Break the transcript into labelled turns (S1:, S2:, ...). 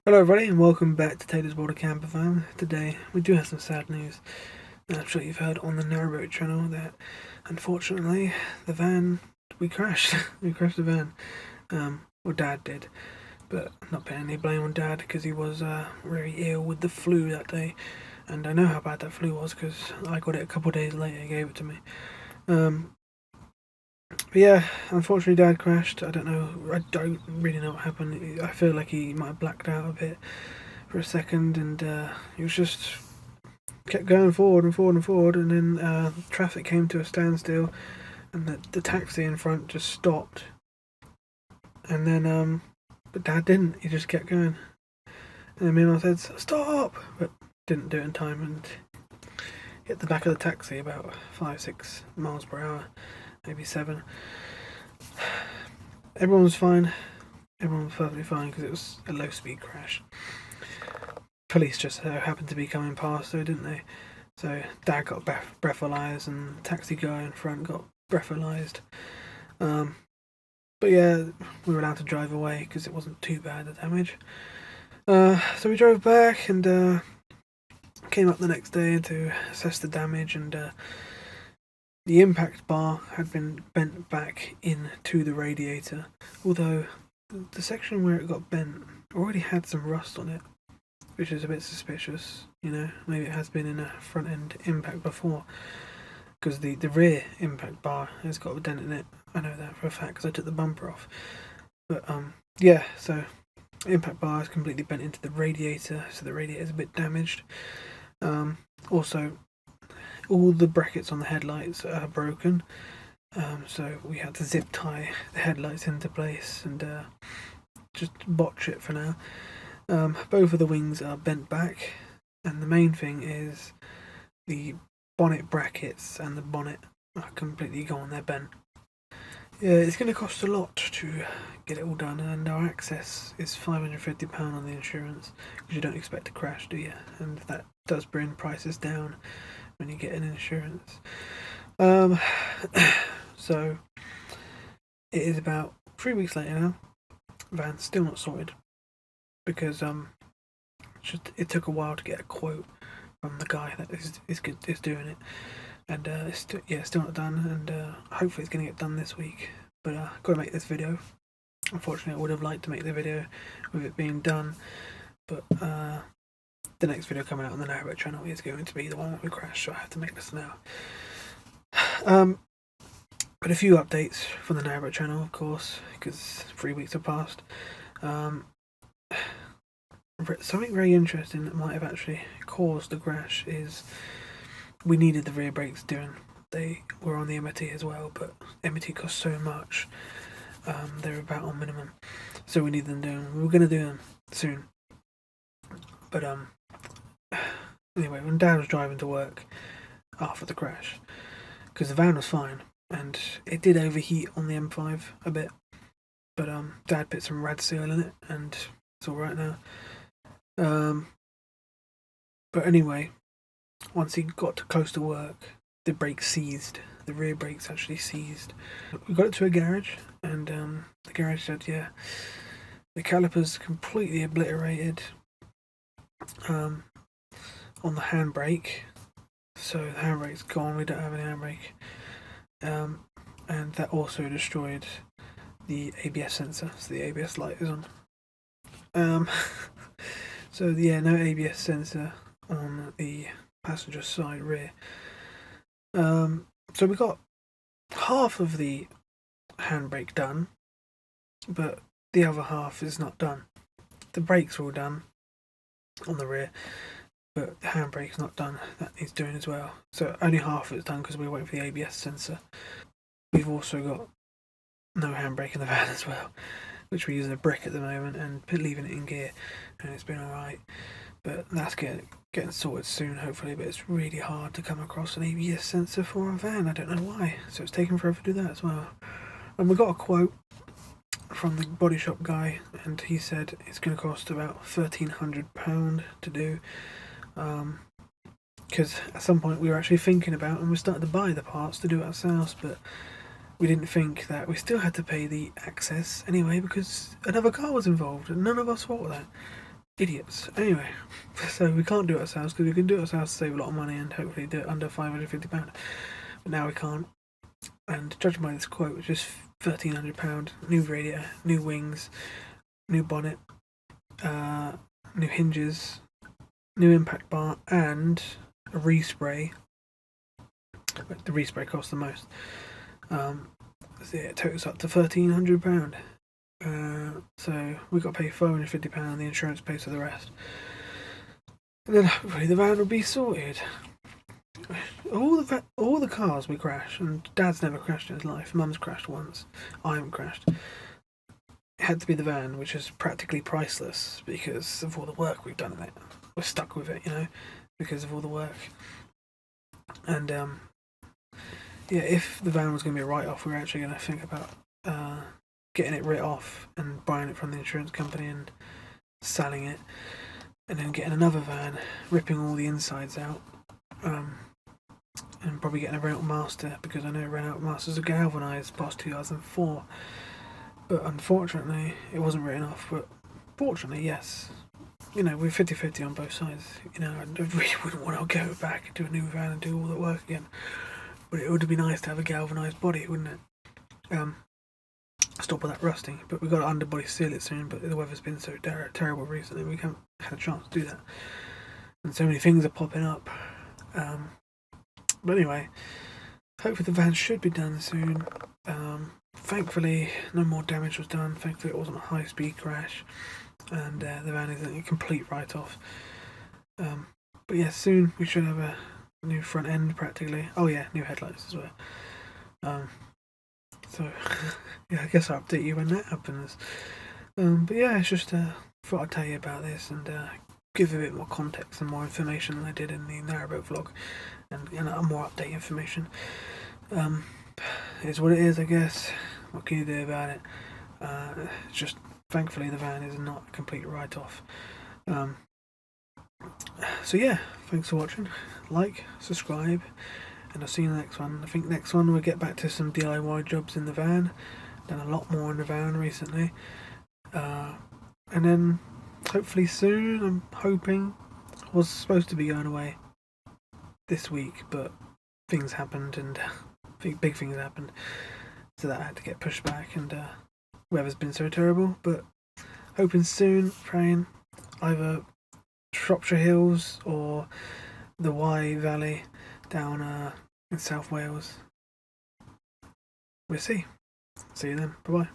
S1: Hello everybody and welcome back to Taylor's World of Campervan. Today we do have some sad news. I'm sure you've heard on the Narrowboat channel that unfortunately we crashed. We crashed the van. Well, Dad did, but I'm not putting any blame on Dad because he was very ill with the flu that day, and I know how bad that flu was because I got it a couple of days later. He gave it to me. But yeah, unfortunately Dad crashed. I don't really know what happened. I feel like he might have blacked out a bit for a second, and he was just kept going forward and forward and forward, and then traffic came to a standstill, and the taxi in front just stopped, and then but Dad didn't. He just kept going, and then me and I said stop, but didn't do it in time and hit the back of the taxi about 5-6 miles per hour, maybe 7. Everyone was fine. Everyone was perfectly fine because it was a low-speed crash. Police just happened to be coming past, though, didn't they? So Dad got breathalyzed, and the taxi guy in front got breathalyzed. But yeah, we were allowed to drive away because it wasn't too bad, the damage. So we drove back and came up the next day to assess the damage, and the impact bar had been bent back into the radiator, although the section where it got bent already had some rust on it, which is a bit suspicious. Maybe it has been in a front end impact before, because the rear impact bar has got a dent in it. I know that for a fact because I took the bumper off. But yeah, so the impact bar is completely bent into the radiator, so the radiator is a bit damaged. Also, all the brackets on the headlights are broken, so we had to zip tie the headlights into place and just botch it for now. Both of the wings are bent back, and the main thing is the bonnet brackets and the bonnet are completely gone, they're bent. Yeah, it's going to cost a lot to get it all done, and our excess is £550 on the insurance, because you don't expect to crash, do you? And that does bring prices down when you get an insurance. So it is about 3 weeks later now. Van's still not sorted because it took a while to get a quote from the guy that is doing it, and it's still not done, and hopefully it's going to get done this week. But I've got to make this video. Unfortunately, I would have liked to make the video with it being done, but the next video coming out on the Narrowboat channel is going to be the one that we crashed, so I have to make this now. But a few updates from the Narrowboat channel, of course, because 3 weeks have passed. Something very interesting that might have actually caused the crash is we needed the rear brakes doing. They were on the MOT as well, but MOT cost so much. They're about on minimum, so we need them doing. We were going to do them soon, but anyway, when Dad was driving to work after the crash, because the van was fine and it did overheat on the M5 a bit, but Dad put some rad seal in it and it's all right now. But anyway, once he got close to work, the brakes seized. The rear brakes actually seized. We got it to a garage, and the garage said, yeah, the caliper's completely obliterated on the handbrake. So the handbrake's gone, we don't have any handbrake. And that also destroyed the ABS sensor, so the ABS light is on. So yeah, no ABS sensor on the passenger side rear. So we got half of the handbrake done, but the other half is not done. The brakes are all done on the rear, but the handbrake's not done. That needs doing as well. So only half of it's done because we're waiting for the ABS sensor. We've also got no handbrake in the van as well, which we're using a brick at the moment and leaving it in gear, and it's been alright. But that's getting sorted soon, hopefully. But it's really hard to come across an ABS sensor for a van. I don't know why. So it's taken forever to do that as well. And we got a quote from the body shop guy, and he said it's going to cost about £1,300 to do. Because at some point we were actually thinking about, and we started to buy the parts to do it ourselves, but we didn't think that we still had to pay the access anyway because another car was involved, and none of us thought of that. idiots. Anyway, so we can't do it ourselves because we can do it ourselves to save a lot of money and hopefully do it under £550. But now we can't. And judging by this quote, which is £1,300, new radiator, new wings, new bonnet, new hinges, new impact bar, and a respray. The respray costs the most. So it totals up to £1,300. So we got to pay £450 and the insurance pays for the rest. And then hopefully the van will be sorted. All the cars we crash, and Dad's never crashed in his life. Mum's crashed once. I haven't crashed. It had to be the van, which is practically priceless because of all the work we've done in it. We're stuck with it, because of all the work. And yeah, if the van was going to be a write-off, we were actually going to think about getting it writ off and buying it from the insurance company and selling it, and then getting another van, ripping all the insides out, and probably getting a Renault Master, because I know Renault Masters are galvanised past 2004. But unfortunately, it wasn't written off. But fortunately, yes. We're 50-50 on both sides. I really wouldn't want to go back and do a new van and do all the work again. But it would be nice to have a galvanised body, wouldn't it? Stop all that rusting. But we've got to underbody seal it soon. But the weather's been so terrible recently, we haven't had a chance to do that. And so many things are popping up. But anyway, hopefully the van should be done soon. Thankfully, no more damage was done. Thankfully, it wasn't a high-speed crash. And the van isn't a complete write-off. But yeah, soon we should have a new front end practically. Oh yeah, new headlights as well. So yeah, I guess I'll update you when that happens. But yeah, it's just thought I'd tell you about this and give a bit more context and more information than I did in the Narrowboat vlog, and more update information. It's what it is, I guess. What can you do about it? It's just, thankfully, the van is not a complete write-off. So yeah, thanks for watching. Like, subscribe, and I'll see you in the next one. I think next one we'll get back to some DIY jobs in the van. Done a lot more in the van recently. And then hopefully soon, I'm hoping, I was supposed to be going away this week, but things happened and big things happened, so that I had to get pushed back, and weather's been so terrible. But hoping soon, praying either Shropshire Hills or the Wye Valley down in South Wales. We'll see. See you then. Bye bye.